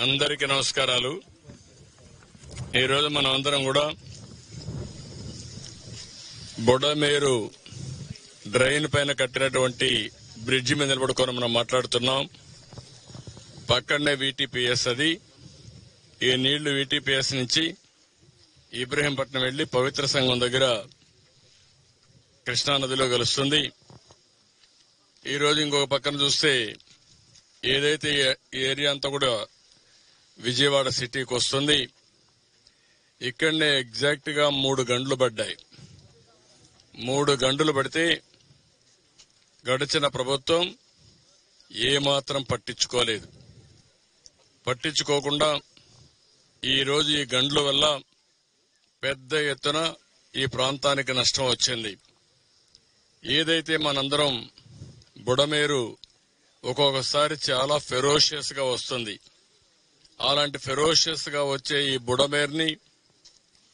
అందరికీ నమస్కారాలు. ఈరోజు మనం అందరం కూడా బుడమేరు డ్రైన్ పైన కట్టినటువంటి బ్రిడ్జి మీద నిలబడుకొని మనం మాట్లాడుతున్నాం. పక్కనే VTPS అది. ఈ నీళ్లు VTPS నుంచి ఇబ్రహీంపట్నం వెళ్లి పవిత్ర సంఘం దగ్గర కృష్ణానదిలో కలుస్తుంది. ఈరోజు ఇంకొక పక్కన చూస్తే ఏదైతే ఈ ఏరియా అంతా కూడా విజయవాడ సిటీకి వస్తుంది. ఇక్కడనే ఎగ్జాక్ట్ గా 3 గంటలు పడ్డాయి. 3 గంటలు పడితే గడిచిన ప్రభుత్వం ఏమాత్రం పట్టించుకోలేదు. పట్టించుకోకుండా ఈరోజు ఈ గంటల వల్ల పెద్ద ఎత్తున ఈ ప్రాంతానికి నష్టం వచ్చింది. ఏదైతే మనందరం బుడమేరు ఒక్కొక్కసారి చాలా ఫెరోషియస్ గా వస్తుంది. అలాంటి ఫెరోషియస్ గా వచ్చే ఈ బుడమేరుని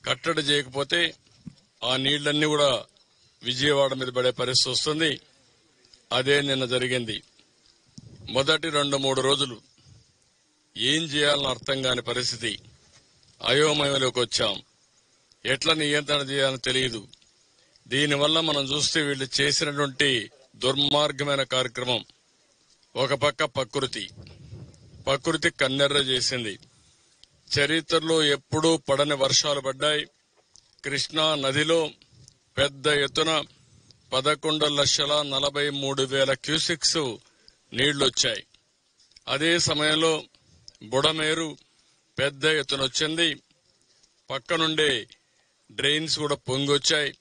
కట్టడి చేయకపోతే ఆ నీళ్లన్నీ కూడా విజయవాడ మీద పడే పరిస్థితి వస్తుంది. అదే నిన్న జరిగింది. మొదటి 2-3 రోజులు ఏం చేయాలని అర్థం కాని పరిస్థితి. అయోమయంలోకి వచ్చాం. ఎట్లా నియంత్రణ చేయాలని తెలియదు. దీనివల్ల మనం చూస్తే వీళ్ళు చేసినటువంటి దుర్మార్గమైన కార్యక్రమం. ఒక పక్క ప్రకృతి కన్నెర్ర చేసింది. చరిత్రలో ఎప్పుడూ పడని వర్షాలు పడ్డాయి. కృష్ణా నదిలో పెద్ద ఎత్తున 11,43,000 క్యూసెక్స్ నీళ్లొచ్చాయి. అదే సమయంలో బుడమేరు పెద్ద ఎత్తున వచ్చింది. పక్కనుండే డ్రైన్స్ కూడా పొంగొచ్చాయి.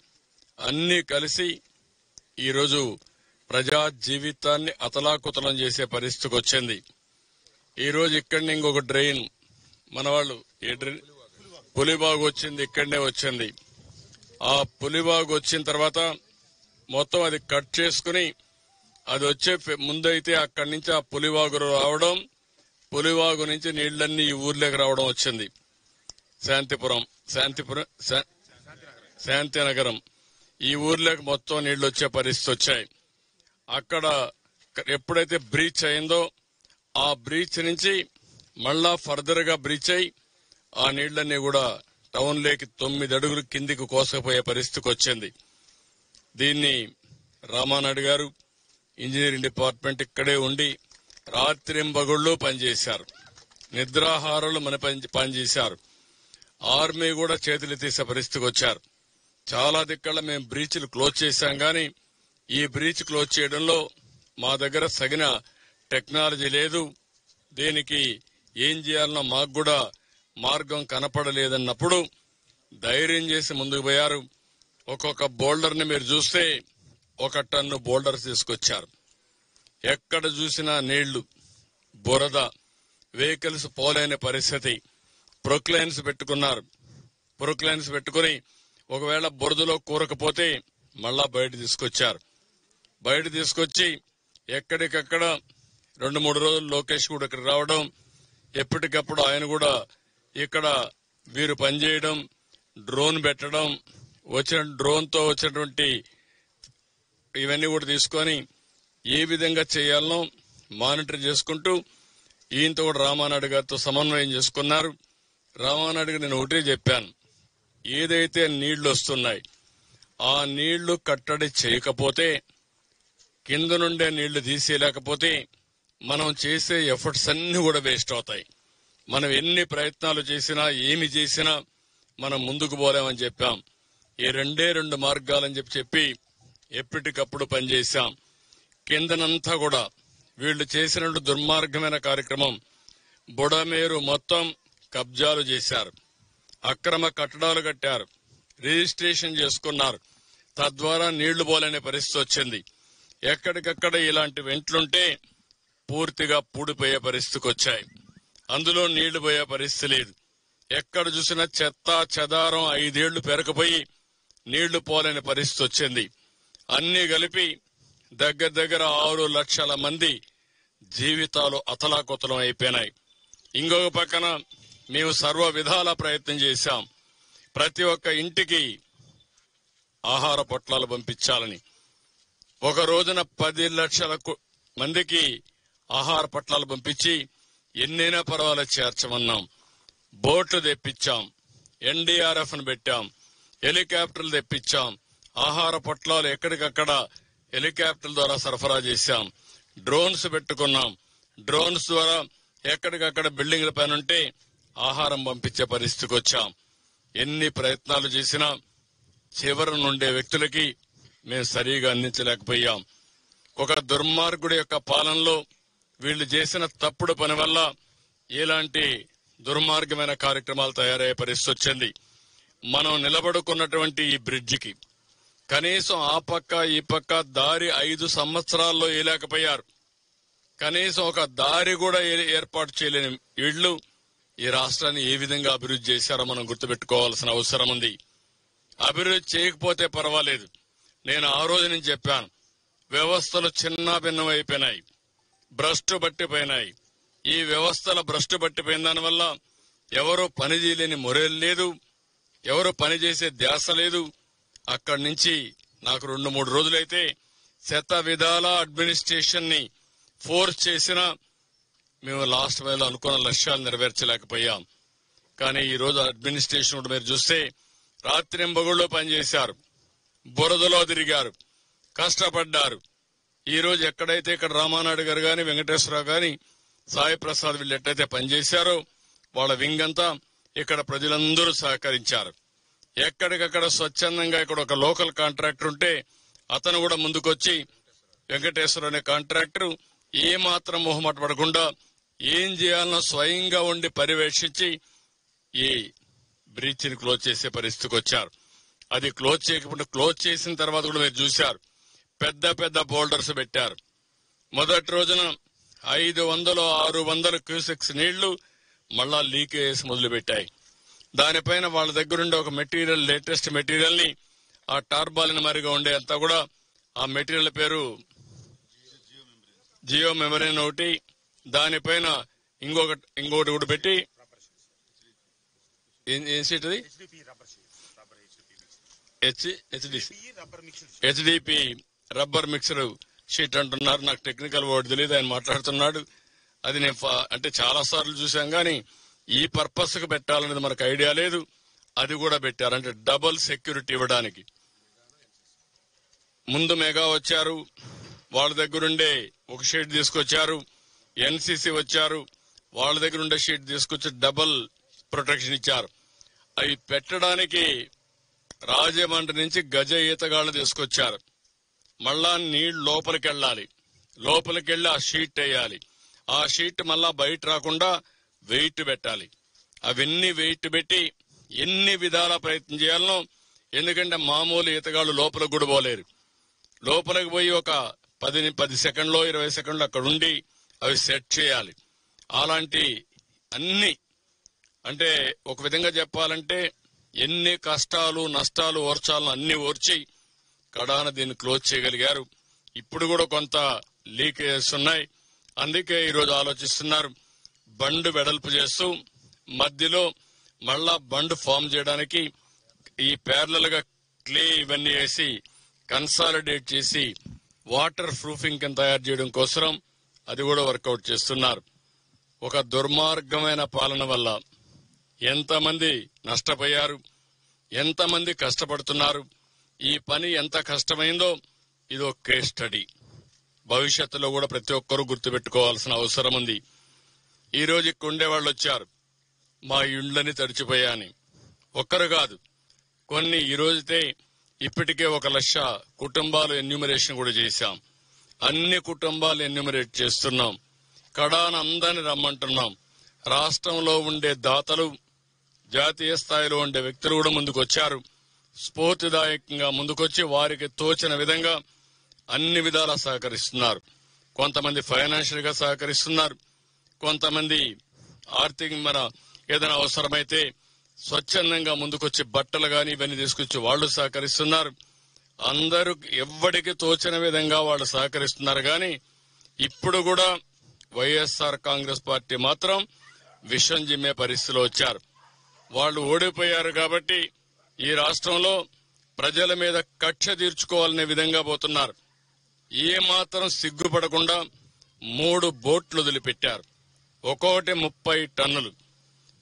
అన్నీ కలిసి ఈరోజు ప్రజా జీవితాన్ని అతలాకుతలం చేసే పరిస్థితికి వచ్చింది. ఈరోజు ఇక్కడనే ఇంకొక డ్రైన్ మన వాళ్ళు పులిబాగు వచ్చింది. ఇక్కడనే వచ్చింది. ఆ పులిబాగు వచ్చిన తర్వాత మొత్తం అది కట్ చేసుకుని అది వచ్చే ముందైతే అక్కడి నుంచి ఆ పులివాగు రావడం, పులివాగు నుంచి నీళ్లన్నీ ఈ ఊర్లోకి రావడం వచ్చింది. శాంతినగరం ఈ ఊర్లోకి మొత్తం నీళ్లు వచ్చే పరిస్థితి వచ్చాయి. అక్కడ ఎప్పుడైతే బ్రీచ్ అయిందో ఆ బ్రీచ్ నుంచి మళ్ళా ఫర్దర్ గా బ్రీచ్ అయి ఆ నీళ్లన్నీ కూడా టౌన్ లేకి 9 అడుగులు కిందికి కోసపోయే పరిస్థితికి వచ్చింది. దీన్ని రామానాయుడు గారు ఇంజనీరింగ్ డిపార్ట్మెంట్ ఇక్కడే ఉండి రాత్రింబగుళ్ళు పనిచేశారు. నిద్రాహారాలు మన పనిచేశారు. ఆర్మీ కూడా చేతులు తీసే పరిస్థితికి వచ్చారు. చాలా దిక్కల మేము బ్రీచ్లు క్లోజ్ చేశాం గాని ఈ బ్రీచ్ క్లోజ్ చేయడంలో మా దగ్గర సగిన టెక్నాలజీ లేదు. దీనికి ఏం చేయాలన్నా మాకు కూడా మార్గం కనపడలేదన్నప్పుడు ధైర్యం చేసి ముందుకు పోయారు. ఒక్కొక్క బోల్డర్ ని మీరు చూస్తే 1 టన్ను బోల్డర్స్ తీసుకొచ్చారు. ఎక్కడ చూసినా నీళ్లు, బురద, వెహికల్స్ పోలేని పరిస్థితి. ప్రొక్లైన్స్ పెట్టుకున్నారు. ప్రొక్లైన్స్ పెట్టుకుని ఒకవేళ బురదలో కూరకపోతే మళ్ళా బయట తీసుకొచ్చారు. బయట తీసుకొచ్చి ఎక్కడికక్కడ 2-3 రోజులు లోకేష్ కూడా ఇక్కడ రావడం, ఎప్పటికప్పుడు ఆయన కూడా ఇక్కడ వీరు పనిచేయడం, డ్రోన్ పెట్టడం, వచ్చిన డ్రోన్ తో వచ్చినటువంటి ఇవన్నీ కూడా తీసుకొని ఏ విధంగా చేయాలనో మానిటర్ చేసుకుంటూ ఈయనతో కూడా రామానాయుడు గారితో సమన్వయం చేసుకున్నారు. రామానాయుడు గారు నేను ఒకటే చెప్పాను, ఏదైతే నీళ్లు వస్తున్నాయి ఆ నీళ్లు కట్టడి చేయకపోతే, కింద నుండే నీళ్లు తీసేయలేకపోతే మనం చేసే ఎఫర్ట్స్ అన్ని కూడా వేస్ట్ అవుతాయి. మనం ఎన్ని ప్రయత్నాలు చేసినా ఏమి చేసినా మనం ముందుకు పోలేమని చెప్పాం. ఈ 2 మార్గాలని చెప్పి ఎప్పటికప్పుడు పనిచేశాం. కిందనంతా కూడా వీళ్లు చేసినట్టు దుర్మార్గమైన కార్యక్రమం. బుడమేరు మొత్తం కబ్జాలు చేశారు. అక్రమ కట్టడాలు కట్టారు. రిజిస్ట్రేషన్ చేసుకున్నారు. తద్వారా నీళ్లు పోలేని పరిస్థితి వచ్చింది. ఎక్కడికక్కడ ఇలాంటి వెంట్లుంటే పూర్తిగా పూడిపోయే పరిస్థితికి వచ్చాయి. అందులో నీళ్లు పోయే పరిస్థితి లేదు. ఎక్కడ చూసినా చెత్త చెదారం 5 ఏళ్లు పెరకపోయి నీళ్లు పోలేని పరిస్థితి వచ్చింది. అన్ని కలిపి దగ్గర 6 లక్షల మంది జీవితాలు అతలాకుతలం అయిపోయినాయి. ఇంకొక పక్కన మేము సర్వ విధాల ప్రయత్నం చేశాం. ప్రతి ఒక్క ఇంటికి ఆహార పొట్లాలు పంపించాలని. ఒక రోజున 10 లక్షల మందికి ఆహార పొట్లాలు పంపించి ఎన్నైనా పర్వాలేదు చేర్చమన్నాం. బోట్లు తెప్పించాం, ఎన్డీఆర్ఎఫ్ ను పెట్టాం, హెలికాప్టర్లు తెప్పించాం, ఆహార పొట్లాలు ఎక్కడికక్కడ హెలికాప్టర్ల ద్వారా సరఫరా చేశాం, డ్రోన్స్ పెట్టుకున్నాం. డ్రోన్స్ ద్వారా ఎక్కడికక్కడ బిల్డింగ్ల పైన ఉంటే ఆహారం పంపించే పరిస్థితికి వచ్చాం. ఎన్ని ప్రయత్నాలు చేసినా చివరి నుండే వ్యక్తులకి మేము సరిగా అందించలేకపోయాం. ఒక దుర్మార్గుడి యొక్క పాలనలో వీళ్లు చేసిన తప్పుడు పని వల్ల ఇలాంటి దుర్మార్గమైన కార్యక్రమాలు తయారయ్యే పరిస్థితి వచ్చింది. మనం నిలబడుకున్నటువంటి ఈ బ్రిడ్జికి కనీసం ఆ పక్క ఈ పక్క దారి 5 సంవత్సరాల్లో వేయలేకపోయారు. కనీసం ఒక దారి కూడా ఏర్పాటు చేయలేని వీళ్లు ఈ రాష్ట్రాన్ని ఏ విధంగా అభివృద్ధి చేశారో మనం గుర్తుపెట్టుకోవాల్సిన అవసరం ఉంది. అభివృద్ధి చేయకపోతే పర్వాలేదు. నేను ఆ రోజు నుంచి చెప్పాను, వ్యవస్థలు చిన్న భిన్నం అయిపోయినాయి, భ్రష్టు పట్టిపోయినాయి. ఈ వ్యవస్థల భ్రష్టు పట్టిపోయిన దానివల్ల ఎవరు పని చేయలేని మొరేలు లేదు, ఎవరు పని చేసే ధ్యాస లేదు. అక్కడి నుంచి నాకు 2-3 రోజులైతే శత విధాల అడ్మినిస్ట్రేషన్ ని ఫోర్స్ చేసినా మేము లాస్ట్ వేళ అనుకున్న లక్ష్యాలు నెరవేర్చలేకపోయాం. కానీ ఈ రోజు అడ్మినిస్ట్రేషన్ కూడా మీరు చూస్తే రాత్రింబగుళ్ళు పనిచేశారు, బురదలో తిరిగారు, కష్టపడ్డారు. ఈ రోజు ఎక్కడైతే ఇక్కడ రామానాయుడు గారు గాని, వెంకటేశ్వరరావు గాని, సాయి ప్రసాద్ వీళ్ళు ఎట్టయితే పనిచేశారో వాళ్ళ వింగ్ అంతా ఇక్కడ ప్రజలందరూ సహకరించారు. ఎక్కడికక్కడ స్వచ్ఛందంగా ఇక్కడ ఒక లోకల్ కాంట్రాక్టర్ ఉంటే అతను కూడా ముందుకొచ్చి వెంకటేశ్వర అనే కాంట్రాక్టర్ ఏ మాత్రం మొహమాట పడకుండా ఏం చేయాలనో స్వయంగా ఉండి పర్యవేక్షించి ఈ బ్రీచ్ ని క్లోజ్ చేసే పరిస్థితికి వచ్చారు. అది క్లోజ్ చేయకుండా క్లోజ్ చేసిన తర్వాత కూడా మీరు చూశారు, పెద్ద పెద్ద బోల్డర్స్ పెట్టారు. మొదటి రోజున 500-600 క్యూసెక్స్ నీళ్లు మళ్ళా లీకేజ్ మొదలు పెట్టాయి. దానిపైన వాళ్ళ దగ్గరుండే ఒక మెటీరియల్, లేటెస్ట్ మెటీరియల్ ని ఆ టార్బాలిన్ మరిగా ఉండే అంతా కూడా ఆ మెటీరియల్ పేరు జియో మెమరీన్ ఒకటి, దానిపైన ఇంకొకటి కూడా పెట్టి ఏం షీట్ అది హెచ్డిపి రబ్బర్ మిక్సర్ షీట్ అంటున్నారు. నాకు టెక్నికల్ వర్డ్ తెలియదు, ఆయన మాట్లాడుతున్నాడు. అది నేను అంటే చాలా సార్లు చూసాం కానీ ఈ పర్పస్ కు పెట్టాలనేది మనకు ఐడియా లేదు. అది కూడా పెట్టారు, అంటే డబుల్ సెక్యూరిటీ ఇవ్వడానికి. ముందు మెగా వచ్చారు, వాళ్ళ దగ్గరుండే ఒక షీట్ తీసుకొచ్చారు. ఎన్సీసీ వచ్చారు, వాళ్ళ దగ్గరుండే షీట్ తీసుకొచ్చి డబుల్ ప్రొటెక్షన్ ఇచ్చారు. అవి పెట్టడానికి రాజమండ్రి నుంచి గజ ఈతగాళ్లు తీసుకొచ్చారు. మళ్ళా నీళ్లు లోపలికి వెళ్ళాలి, లోపలికి వెళ్లి ఆ షీట్ వేయాలి. ఆ షీట్ మళ్ళా బయట రాకుండా వెయిట్ పెట్టాలి. అవన్నీ వెయిట్ పెట్టి ఎన్ని విధాల ప్రయత్నం చేయాలనో, ఎందుకంటే మామూలు ఈతగాళ్లు లోపలికి కూడా పోలేరు. లోపలికి పోయి ఒక 10 సెకండ్లో 20 సెకండ్లు అక్కడ ఉండి అవి సెట్ చేయాలి. అలాంటి అన్ని, అంటే ఒక విధంగా చెప్పాలంటే ఎన్ని కష్టాలు నష్టాలు ఓర్చాలను అన్ని ఓర్చి కడాన దీన్ని క్లోజ్ చేయగలిగారు. ఇప్పుడు కూడా కొంత లీకేజెస్ ఉన్నాయి. అందుకే ఈరోజు ఆలోచిస్తున్నారు, బండ్ వెడల్పు చేస్తూ మధ్యలో మళ్ళా బండ్ ఫామ్ చేయడానికి ఈ ప్యారలల్ గా క్లే ఇవన్నీ వేసి కన్సాలిడేట్ చేసి వాటర్ ప్రూఫింగ్ కింద తయారు చేయడం కోసం అది కూడా వర్కౌట్ చేస్తున్నారు. ఒక దుర్మార్గమైన పాలన వల్ల ఎంతమంది నష్టపోయారు, ఎంతమంది కష్టపడుతున్నారు, ఈ పని ఎంత కష్టమైందో ఇది ఒక కేస్ స్టడీ. భవిష్యత్తులో కూడా ప్రతి ఒక్కరూ గుర్తుపెట్టుకోవాల్సిన అవసరం ఉంది. ఈ రోజు ఇక్కడ ఉండేవాళ్ళు వచ్చారు, మా ఇండ్లని తడిచిపోయాని. ఒక్కరు కాదు, కొన్ని ఈ రోజుతే ఇప్పటికే 1,00,000 కుటుంబాలు ఎన్యూమరేషన్ కూడా చేశాం. అన్ని కుటుంబాలు ఎన్యూమరేట్ చేస్తున్నాం. కడాన అందరిని రమ్మంటున్నాం. రాష్ట్రంలో ఉండే దాతలు, జాతీయ స్థాయిలో ఉండే వ్యక్తులు కూడా ముందుకు వచ్చారు. స్ఫూర్తిదాయకంగా ముందుకొచ్చి వారికి తోచిన విధంగా అన్ని విధాలా సహకరిస్తున్నారు. కొంతమంది ఫైనాన్షియల్ గా సహకరిస్తున్నారు, కొంతమంది ఆర్థిక ఏదైనా అవసరమైతే స్వచ్ఛందంగా ముందుకొచ్చి బట్టలు గాని ఇవన్నీ తీసుకొచ్చి వాళ్ళు సహకరిస్తున్నారు. అందరూ ఎవ్వడికి తోచిన విధంగా వాళ్ళు సహకరిస్తున్నారు. గాని ఇప్పుడు కూడా వైఎస్ఆర్ కాంగ్రెస్ పార్టీ మాత్రం విషం జిమ్మే పరిస్థితిలో వచ్చారు. వాళ్ళు ఓడిపోయారు కాబట్టి ఈ రాష్ట్రంలో ప్రజల మీద కక్ష తీర్చుకోవాలనే విధంగా పోతున్నారు. ఏ మాత్రం సిగ్గుపడకుండా 3 బోట్లు వదిలిపెట్టారు. ఒక్కోటి 30 టన్నులు.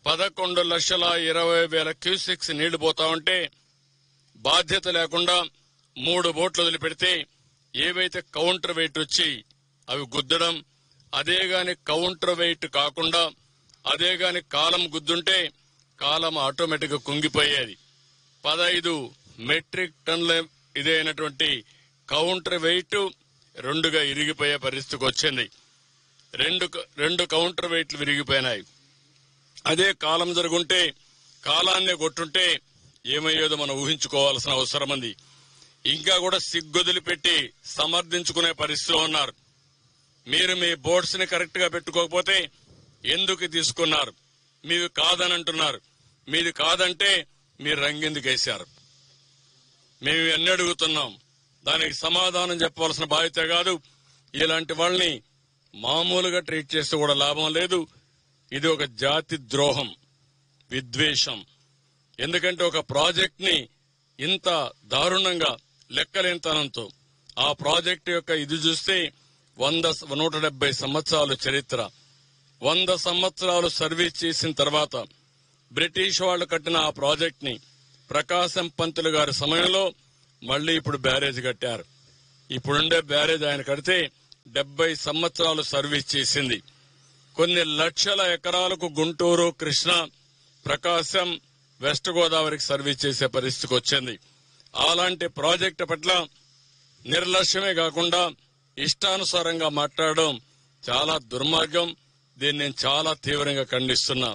11,20,000 క్యూసెక్స్ నీళ్లు పోతా ఉంటే బాధ్యత లేకుండా 3 బోట్లు వదిలిపెడితే ఏవైతే కౌంటర్ వెయిట్ వచ్చి అవి గుద్దడం, అదే గాని కౌంటర్ వెయిట్ కాకుండా అదే గాని కాలం గుద్దుంటే కాలం ఆటోమేటిక్ గా కుంగిపోయేది. 15 మెట్రిక్ టన్నుల ఇదైనటువంటి కౌంటర్ వెయిట్ 2గా ఇరిగిపోయే పరిస్థితికి వచ్చింది. రెండు కౌంటర్ వెయిట్లు విరిగిపోయినాయి. అదే కాలం జరుగుంటే, కాలాన్నే కొట్టుంటే ఏమయ్యేదో మనం ఊహించుకోవాల్సిన అవసరం ఉంది. ఇంకా కూడా సిగ్గొదిలి పెట్టి సమర్థించుకునే పరిస్థితిలో ఉన్నారు. మీరు మీ బోర్డ్స్ ని కరెక్ట్ గా పెట్టుకోకపోతే ఎందుకు తీసుకున్నారు, మీవి కాదని అంటున్నారు. మీది కాదంటే మీరు రంగెందుకు వేశారు? మేము అన్ని అడుగుతున్నాం, దానికి సమాధానం చెప్పవలసిన బాధ్యత కాదు. ఇలాంటి వాళ్ళని మామూలుగా ట్రీట్ చేస్తే కూడా లాభం లేదు. ఇది ఒక జాతి ద్రోహం, విద్వేషం. ఎందుకంటే ఒక ప్రాజెక్ట్ ని ఇంత దారుణంగా లెక్కలేనితనంతో ఆ ప్రాజెక్టు యొక్క ఇది చూస్తే 170 సంవత్సరాలు చరిత్ర, 100 సంవత్సరాలు సర్వీస్ చేసిన తర్వాత బ్రిటిష్ వాళ్ళు కట్టిన ఆ ప్రాజెక్ట్ ని ప్రకాశం పంతులు గారి సమయంలో మళ్లీ ఇప్పుడు బ్యారేజ్ కట్టారు. ఇప్పుడుండే బ్యారేజ్ ఆయన కడితే 70 సంవత్సరాలు సర్వీస్ చేసింది. కొన్ని లక్షల ఎకరాలకు గుంటూరు, కృష్ణా, ప్రకాశం, వెస్ట్ గోదావరికి సర్వీస్ చేసే పరిస్థితికి వచ్చింది. అలాంటి ప్రాజెక్టు పట్ల నిర్లక్ష్యమే కాకుండా ఇష్టానుసారంగా మాట్లాడడం చాలా దుర్మార్గం. దీన్ని నేను చాలా తీవ్రంగా ఖండిస్తున్నా.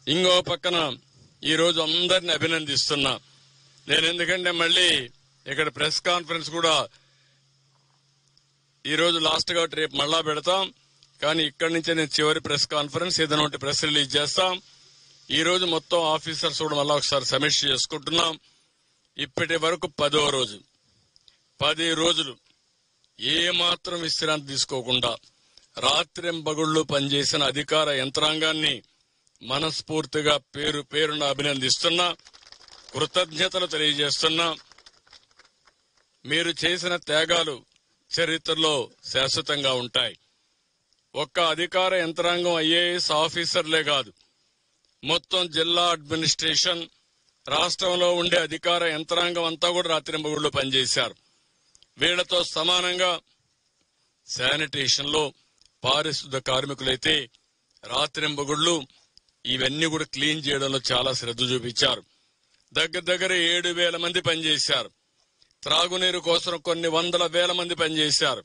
ఇంకో పక్కన ఈ రోజు అందరిని అభినందిస్తున్నా నేను. ఎందుకంటే మళ్ళీ ఇక్కడ ప్రెస్ కాన్ఫరెన్స్ కూడా ఈ రోజు లాస్ట్ గా రేపు మళ్ళా పెడతాం. కానీ ఇక్కడి నుంచే నేను చివరి ప్రెస్ కాన్ఫరెన్స్ ఏదైనా ఉంటే ప్రెస్ రిలీజ్ చేస్తాం. ఈ రోజు మొత్తం ఆఫీసర్స్ కూడా మళ్ళా ఒకసారి సమీక్ష చేసుకుంటున్నాం. ఇప్పటి వరకు 10వ రోజు, 10 రోజులు ఏమాత్రం విశ్రాంతి తీసుకోకుండా రాత్రింబగుళ్లు పనిచేసిన అధికార యంత్రాంగాన్ని మనస్ఫూర్తిగా పేరున అభినందిస్తున్నా, కృతజ్ఞతలు తెలియజేస్తున్నా. మీరు చేసిన త్యాగాలు చరిత్రలో శాశ్వతంగా ఉంటాయి. ఒక్క అధికార యంత్రాంగం ఐఏఎస్ ఆఫీసర్లే కాదు, మొత్తం జిల్లా అడ్మినిస్ట్రేషన్, రాష్ట్రంలో ఉండే అధికార యంత్రాంగం అంతా కూడా రాత్రింబగుళ్లు పనిచేశారు. వీళ్లతో సమానంగా శానిటేషన్ లో పారిశుద్ధ కార్మికులైతే రాత్రింబగుళ్లు ఇవన్నీ కూడా క్లీన్ చేయడంలో చాలా శ్రద్ధ చూపించారు. దగ్గర 7,000 మంది పనిచేశారు. త్రాగునీరు కోసం కొన్ని 100,000 మంది పనిచేశారు.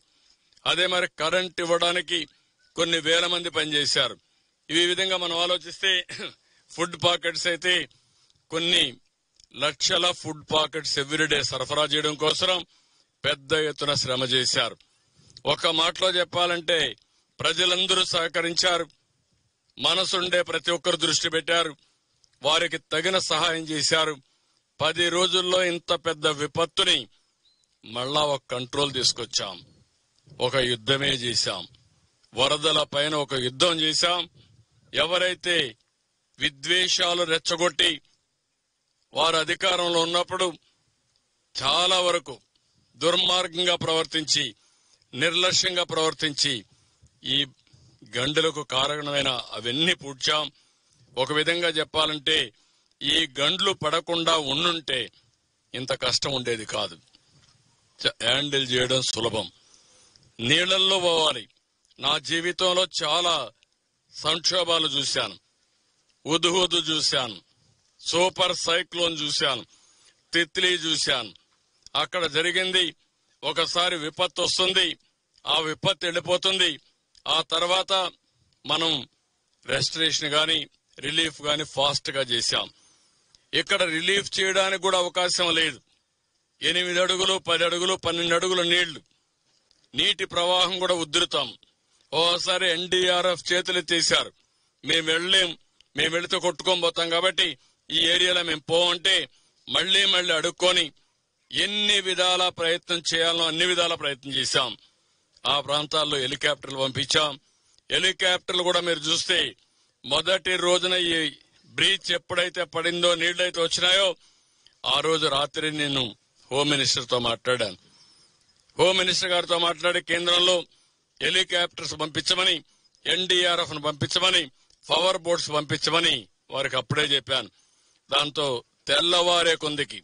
అదే మరి కరెంట్ ఇవ్వడానికి కొన్ని వేల మంది పనిచేశారు. ఈ విధంగా మనం ఆలోచిస్తే ఫుడ్ పాకెట్స్ అయితే కొన్ని లక్షల ఫుడ్ పాకెట్స్ ఎవ్రీడే సరఫరా చేయడం కోసం పెద్ద ఎత్తున శ్రమ చేశారు. ఒక మాటలో చెప్పాలంటే ప్రజలందరూ సహకరించారు. మనసుండే ప్రతి ఒక్కరు దృష్టి పెట్టారు. వారికి తగిన సహాయం చేశారు. 10 రోజుల్లో ఇంత పెద్ద విపత్తుని మళ్ళా ఒక కంట్రోల్ తీసుకొచ్చాం. ఒక యుద్ధమే చేశాం. వరదల పైన ఒక యుద్ధం చేశాం. ఎవరైతే విద్వేషాలు రెచ్చగొట్టి వారు అధికారంలో ఉన్నప్పుడు చాలా వరకు దుర్మార్గంగా ప్రవర్తించి, నిర్లక్ష్యంగా ప్రవర్తించి ఈ గండులకు కారణమైన అవన్నీ పూడ్చాం. ఒక విధంగా చెప్పాలంటే ఈ గండ్లు పడకుండా ఉండుంటే ఇంత కష్టం ఉండేది కాదు. హ్యాండిల్ చేయడం సులభం. నీళ్లలో పోవాలి. నా జీవితంలో చాలా సంక్షోభాలు చూశాను. ఉదుహుదు చూశాను, సూపర్ సైక్లోన్ చూశాను, తిత్లీ చూశాను. అక్కడ జరిగింది, ఒకసారి విపత్తు వస్తుంది, ఆ విపత్తు వెళ్ళిపోతుంది. ఆ తర్వాత మనం రెస్టరేషన్ గాని రిలీఫ్ గాని ఫాస్ట్ గా చేశాం. ఇక్కడ రిలీఫ్ చేయడానికి కూడా అవకాశం లేదు. 8 అడుగులు, 10 అడుగులు, 12 అడుగుల నీళ్లు, నీటి ప్రవాహం కూడా ఉధృతం. ఓసారి ఎన్డీఆర్ఎఫ్ చేతులెత్తేశారు. మేము వెళితే కొట్టుకొని పోతాం కాబట్టి ఈ ఏరియాలో మేము పోవంటే మళ్లీ అడుక్కొని ఎన్ని విధాల ప్రయత్నం చేయాలో అన్ని విధాల ప్రయత్నం చేశాం. ఆ ప్రాంతాల్లో హెలికాప్టర్లు పంపించాం. హెలికాప్టర్లు కూడా మీరు చూస్తే మొదటి రోజున ఈ బ్రీచ్ ఎప్పుడైతే పడిందో, నీళ్లైతే వచ్చినాయో, ఆ రోజు రాత్రి నేను హోమ్ మినిస్టర్ తో మాట్లాడాను. హోమ్ మినిస్టర్ గారితో మాట్లాడి కేంద్రంలో హెలికాప్టర్స్ పంపించమని ఎన్డీఆర్ఎఫ్ ను పంపించమని, పవర్ బోట్స్ పంపించమని వారికి అప్పుడే చెప్పాను. దాంతో తెల్లవారే కొందికి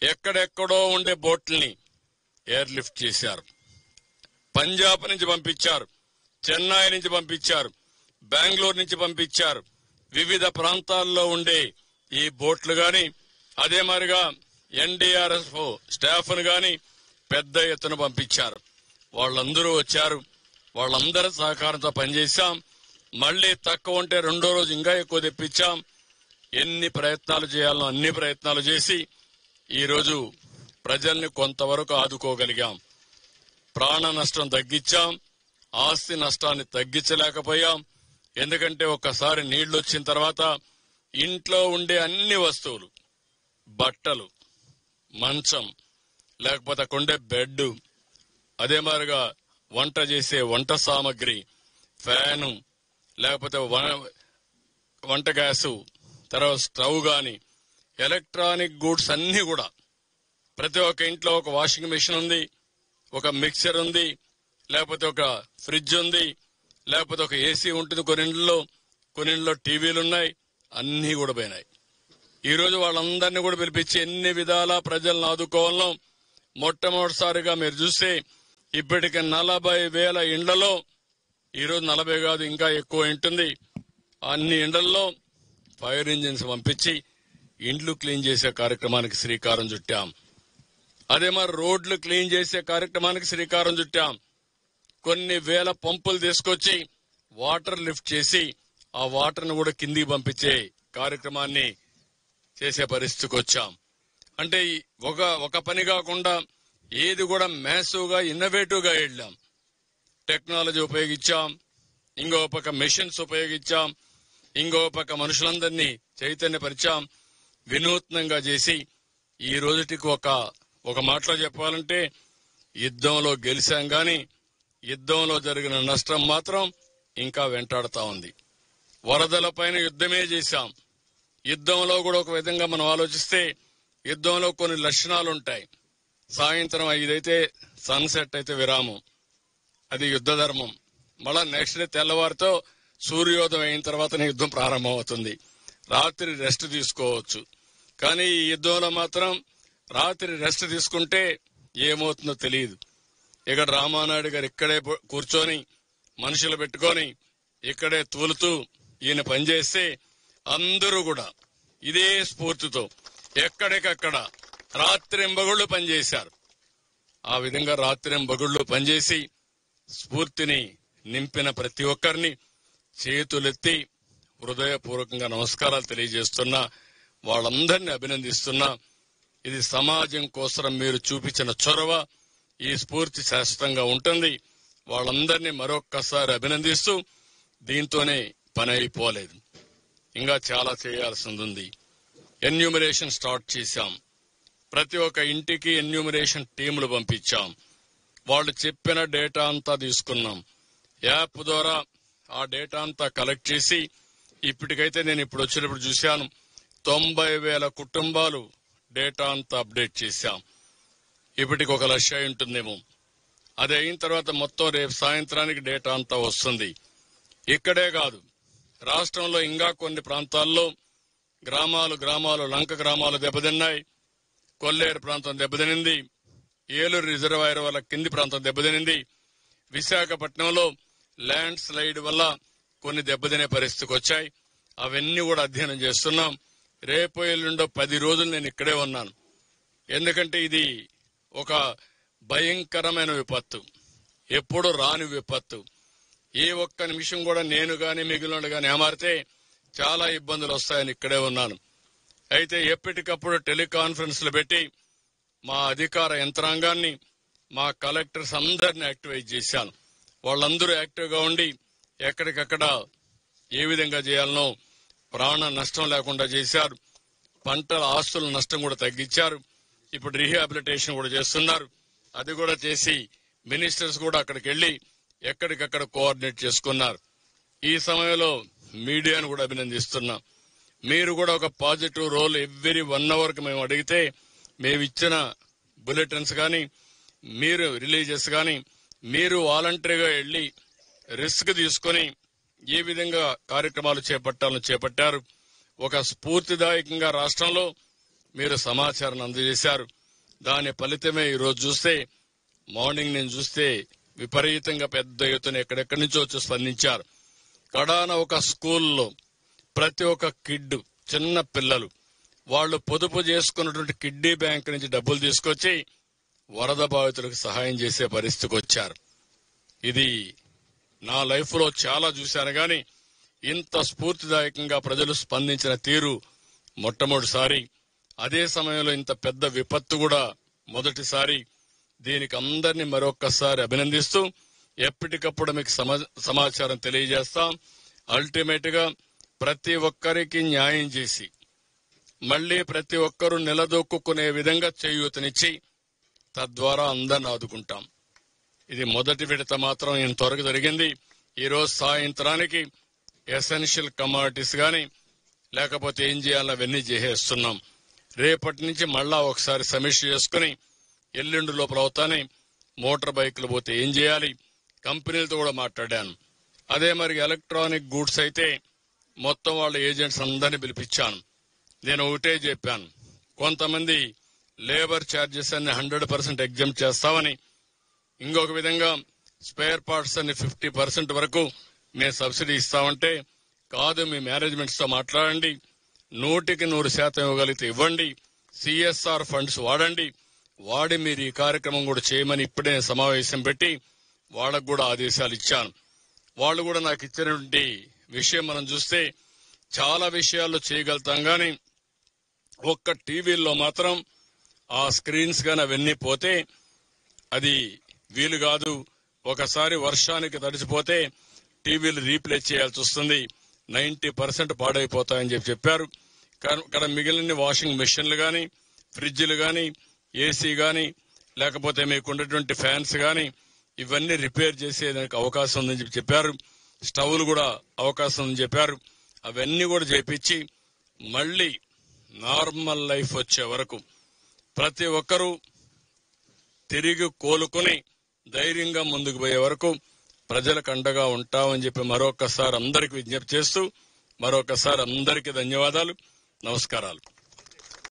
ఎక్కడెక్కడో ఉండే బోట్లని ఎయిర్ లిఫ్ట్ చేశారు. పంజాబ్ నుంచి పంపించారు, చెన్నై నుంచి పంపించారు, బెంగళూరు నుంచి పంపించారు. వివిధ ప్రాంతాల్లో ఉండే ఈ బోట్లు గాని, అదే మాదిరిగా ఎన్డీఆర్ఎఫ్ స్టాఫ్ ను గాని పెద్ద ఎత్తున పంపించారు. వాళ్ళందరూ వచ్చారు. వాళ్ళందరి సహకారంతో పనిచేశాం. మళ్లీ తక్కువ ఉంటే రెండో రోజు ఇంకా ఎక్కువ తెప్పించాం. ఎన్ని ప్రయత్నాలు చేయాలో అన్ని ప్రయత్నాలు చేసి ఈ రోజు ప్రజల్ని కొంతవరకు ఆదుకోగలిగాం. ప్రాణ నష్టం తగ్గించాం, ఆస్తి నష్టాన్ని తగ్గించలేకపోయాం. ఎందుకంటే ఒక్కసారి నీళ్లు వచ్చిన తర్వాత ఇంట్లో ఉండే అన్ని వస్తువులు, బట్టలు, మంచం, లేకపోతే అక్కడ ఉండే బెడ్, అదే మాదిరిగా వంట చేసే వంట సామాగ్రి, ఫ్యాను, లేకపోతే వంట గ్యాసు, తర్వాత స్టవ్ గాని, ఎలక్ట్రానిక్ గూడ్స్ అన్ని కూడా ప్రతి ఒక్క ఇంట్లో ఒక వాషింగ్ మెషిన్ ఉంది, ఒక మిక్సర్ ఉంది, లేకపోతే ఒక ఫ్రిడ్జ్ ఉంది, లేకపోతే ఒక ఏసీ ఉంటుంది. కొన్ని ఇంట్లో టీవీలున్నాయి. అన్ని కూడా పోయినాయి. ఈ రోజు వాళ్ళందరినీ కూడా పిలిపించి ఎన్ని విధాలా ప్రజలను ఆదుకోవాలో మొట్టమొదటిసారిగా మీరు చూస్తే ఇప్పటికి 40,000 ఇండ్లలో, ఈరోజు 40 కాదు ఇంకా ఎక్కువ ఉంటుంది, అన్ని ఇండ్లలో ఫైర్ ఇంజిన్స్ పంపించి ఇండ్లు క్లీన్ చేసే కార్యక్రమానికి శ్రీకారం చుట్టాం. అదే మరి రోడ్లు క్లీన్ చేసే కార్యక్రమానికి శ్రీకారం చుట్టాం. కొన్ని వేల పంపులు తీసుకొచ్చి వాటర్ లిఫ్ట్ చేసి ఆ వాటర్ ను కూడా కిందికి పంపించే కార్యక్రమాన్ని చేసే పరిస్థితికి వచ్చాం. అంటే ఒక పని కాకుండా ఏది కూడా మ్యాసివ్ గా, ఇన్నోవేటివ్ గా వెళ్ళాం. టెక్నాలజీ ఉపయోగించాం, ఇంకో పక్క మెషిన్స్ ఉపయోగించాం, ఇంకో పక్క మనుషులందరినీ చైతన్యపరిచాం, వినూత్నంగా చేసి ఈ రోజుటికి ఒక మాటలో చెప్పాలంటే యుద్ధంలో గెలిచాం గాని యుద్ధంలో జరిగిన నష్టం మాత్రం ఇంకా వెంటాడుతా ఉంది. వరదలపైన యుద్ధమే చేశాం. యుద్ధంలో కూడా ఒక విధంగా మనం ఆలోచిస్తే యుద్ధంలో కొన్ని లక్షణాలు ఉంటాయి. సాయంత్రం 5 అయితే సన్సెట్ అయితే విరామం, అది యుద్ధ ధర్మం. మళ్ళా నెక్స్ట్ డే తెల్లవారితో సూర్యోదయం అయిన తర్వాతనే యుద్ధం ప్రారంభం అవుతుంది. రాత్రి రెస్ట్ తీసుకోవచ్చు. కానీ ఈ యుద్ధంలో మాత్రం రాత్రి రెస్ట్ తీసుకుంటే ఏమవుతుందో తెలియదు. ఇక్కడ రామానాయుడు గారు ఇక్కడే కూర్చొని మనుషులు పెట్టుకొని ఇక్కడే తూలుతూ ఈయన పనిచేస్తే అందరూ కూడా ఇదే స్ఫూర్తితో ఎక్కడికక్కడ రాత్రింబగుళ్లు పనిచేశారు. ఆ విధంగా రాత్రింబగుళ్లు పనిచేసి స్ఫూర్తిని నింపిన ప్రతి ఒక్కరిని చేతులెత్తి హృదయపూర్వకంగా నమస్కారాలు తెలియజేస్తున్నా, వాళ్ళందరినీ అభినందిస్తున్నా. ఇది సమాజం కోసం మీరు చూపించిన చొరవ, ఈ స్ఫూర్తి శాశ్వతంగా ఉంటుంది. వాళ్ళందరినీ మరొక్కసారి అభినందిస్తూ దీంతోనే పని అయిపోలేదు, ఇంకా చాలా చేయాల్సింది ఉంది. ఎన్యూమరేషన్ స్టార్ట్ చేశాం. ప్రతి ఒక్క ఇంటికి ఎన్యూమరేషన్ టీములు పంపించాం. వాళ్ళు చెప్పిన డేటా అంతా తీసుకున్నాం. యాప్ ద్వారా ఆ డేటా అంతా కలెక్ట్ చేసి ఇప్పటికైతే నేను ఇప్పుడు వచ్చినప్పుడు చూశాను 90,000 కుటుంబాలు డేటా అంతా అప్డేట్ చేశాం. ఇప్పటికి 1,00,000 ఉంటుందేమో. అది అయిన తర్వాత మొత్తం రేపు సాయంత్రానికి డేటా అంతా వస్తుంది. ఇక్కడే కాదు, రాష్ట్రంలో ఇంకా కొన్ని ప్రాంతాల్లో గ్రామాలు లంక గ్రామాలు దెబ్బతిన్నాయి. కొల్లేరు ప్రాంతం దెబ్బతినింది. ఏలూరు రిజర్వాయర్ వల్ల కింది ప్రాంతం దెబ్బతినింది. విశాఖపట్నంలో ల్యాండ్ స్లైడ్ వల్ల కొన్ని దెబ్బతినే పరిస్థితికి వచ్చాయి. అవన్నీ కూడా అధ్యయనం చేస్తున్నాం. రేపు ఎల్లుండో 10 రోజులు నేను ఇక్కడే ఉన్నాను. ఎందుకంటే ఇది ఒక భయంకరమైన విపత్తు, ఎప్పుడు రాని విపత్తు. ఏ ఒక్క నిమిషం కూడా నేను గాని మిగిలిన గాని ఏమారితే చాలా ఇబ్బందులు వస్తాయని ఇక్కడే ఉన్నాను. అయితే ఎప్పటికప్పుడు టెలికాన్ఫరెన్స్లు పెట్టి మా అధికార యంత్రాంగాన్ని, మా కలెక్టర్స్ అందరినీ యాక్టివేట్ చేశాను. వాళ్ళందరూ యాక్టివ్ గా ఉండి ఎక్కడికక్కడ ఏ విధంగా చేయాలనో ప్రాణ నష్టం లేకుండా చేశారు. పంటల ఆస్తుల నష్టం కూడా తగ్గించారు. ఇప్పుడు రీహాబిలిటేషన్ కూడా చేస్తున్నారు. అది కూడా చేసి మినిస్టర్స్ కూడా అక్కడికి వెళ్లి ఎక్కడికక్కడ కోఆర్డినేట్ చేసుకున్నారు. ఈ సమయంలో మీడియాను కూడా అభినందిస్తున్నాం. మీరు కూడా ఒక పాజిటివ్ రోల్ ఎవ్రీ 1 hour కి మేము అడిగితే మేము ఇచ్చిన బులెటిన్స్ గాని, మీరు రిలీజెస్ గాని, మీరు వాలంటరీగా వెళ్లి రిస్క్ తీసుకుని ఏ విధంగా కార్యక్రమాలు చేపట్టాలని చేపట్టారు. ఒక స్ఫూర్తిదాయకంగా రాష్ట్రంలో మీరు సమాచారం అందజేశారు. దాని ఫలితమే ఈరోజు చూస్తే మార్నింగ్ నేను చూస్తే విపరీతంగా పెద్ద ఎత్తున ఎక్కడెక్కడి నుంచో వచ్చి స్పందించారు. కడాన ఒక స్కూల్లో ప్రతి ఒక్క కిడ్, చిన్న పిల్లలు వాళ్ళు పొదుపు చేసుకున్నటువంటి కిడ్నీ బ్యాంక్ నుంచి డబ్బులు తీసుకొచ్చి వరద బాధితులకు సహాయం చేసే పరిస్థితికి వచ్చారు. ఇది నా లైఫ్ లో చాలా చూశాను గాని ఇంత స్ఫూర్తిదాయకంగా ప్రజలు స్పందించిన తీరు మొట్టమొదటిసారి. అదే సమయంలో ఇంత పెద్ద విపత్తు కూడా మొదటిసారి. దీనికి అందరినీ మరొక్కసారి అభినందిస్తూ ఎప్పటికప్పుడు మీకు సమాచారం తెలియజేస్తాం. అల్టిమేట్ గా ప్రతి ఒక్కరికి న్యాయం చేసి మళ్లీ ప్రతి ఒక్కరూ నిలదొక్కునే విధంగా చేయూతనిచ్చి తద్వారా అందరిని ఆదుకుంటాం. ఇది మొదటి విడత మాత్రం ఇంతవరకు జరిగింది. ఈ రోజు సాయంత్రానికి ఎసెన్షియల్ కమాడిటీస్ గాని లేకపోతే ఏం చేయాలో అవన్నీ చేసేస్తున్నాం. రేపటి నుంచి మళ్ళా ఒకసారి సమీక్ష చేసుకుని ఎల్లుండి లోపల అవుతానే మోటార్ బైకులు పోతే ఏం చేయాలి, కంపెనీలతో కూడా మాట్లాడాను. అదే మరి ఎలక్ట్రానిక్ గూడ్స్ అయితే మొత్తం వాళ్ళ ఏజెంట్స్ అందరినీ పిలిపించాను. నేను ఒకటే చెప్పాను, కొంతమంది లేబర్ ఛార్జెస్ అన్ని 100% ఎగ్జామ్ చేస్తామని, ఇంకొక విధంగా స్పేర్ పార్ట్స్ అన్ని 50% వరకు మేము సబ్సిడీ ఇస్తామంటే కాదు, మీ మేనేజ్మెంట్స్ తో మాట్లాడండి, 100% ఇవ్వగలిగితే ఇవ్వండి, సిఎస్ఆర్ ఫండ్స్ వాడి మీరు ఈ కార్యక్రమం కూడా చేయమని ఇప్పుడే సమావేశం పెట్టి వాళ్ళకు కూడా ఆదేశాలు ఇచ్చాను. వాళ్ళు కూడా నాకు ఇచ్చినటువంటి విషయం మనం చూస్తే చాలా విషయాల్లో చేయగలుగుతాం గాని ఒక్క టీవీల్లో మాత్రం ఆ స్క్రీన్స్ గాని అవన్నీ పోతే అది వీలు కాదు. ఒకసారి వర్షానికి తడిచిపోతే టీవీలు రీప్లే చేయాల్సి వస్తుంది, 90% పాడైపోతాయని చెప్పారు. ఇక్కడ మిగిలిన వాషింగ్ మెషిన్లు గాని, ఫ్రిడ్జ్లు గాని, ఏసీ గాని, లేకపోతే మీకున్నటువంటి ఫ్యాన్స్ గాని ఇవన్నీ రిపేర్ చేసేదానికి అవకాశం ఉందని చెప్పారు. స్టవ్లు కూడా అవకాశం ఉందని చెప్పారు. అవన్నీ కూడా చేపించి మళ్లీ నార్మల్ లైఫ్ వచ్చే వరకు ప్రతి ఒక్కరూ తిరిగి కోలుకుని ధైర్యంగా ముందుకు పోయే వరకు ప్రజలకు అండగా ఉంటామని చెప్పి మరొకసారి అందరికి విజ్ఞప్తి చేస్తూ మరొకసారి అందరికీ ధన్యవాదాలు, నమస్కారాలు.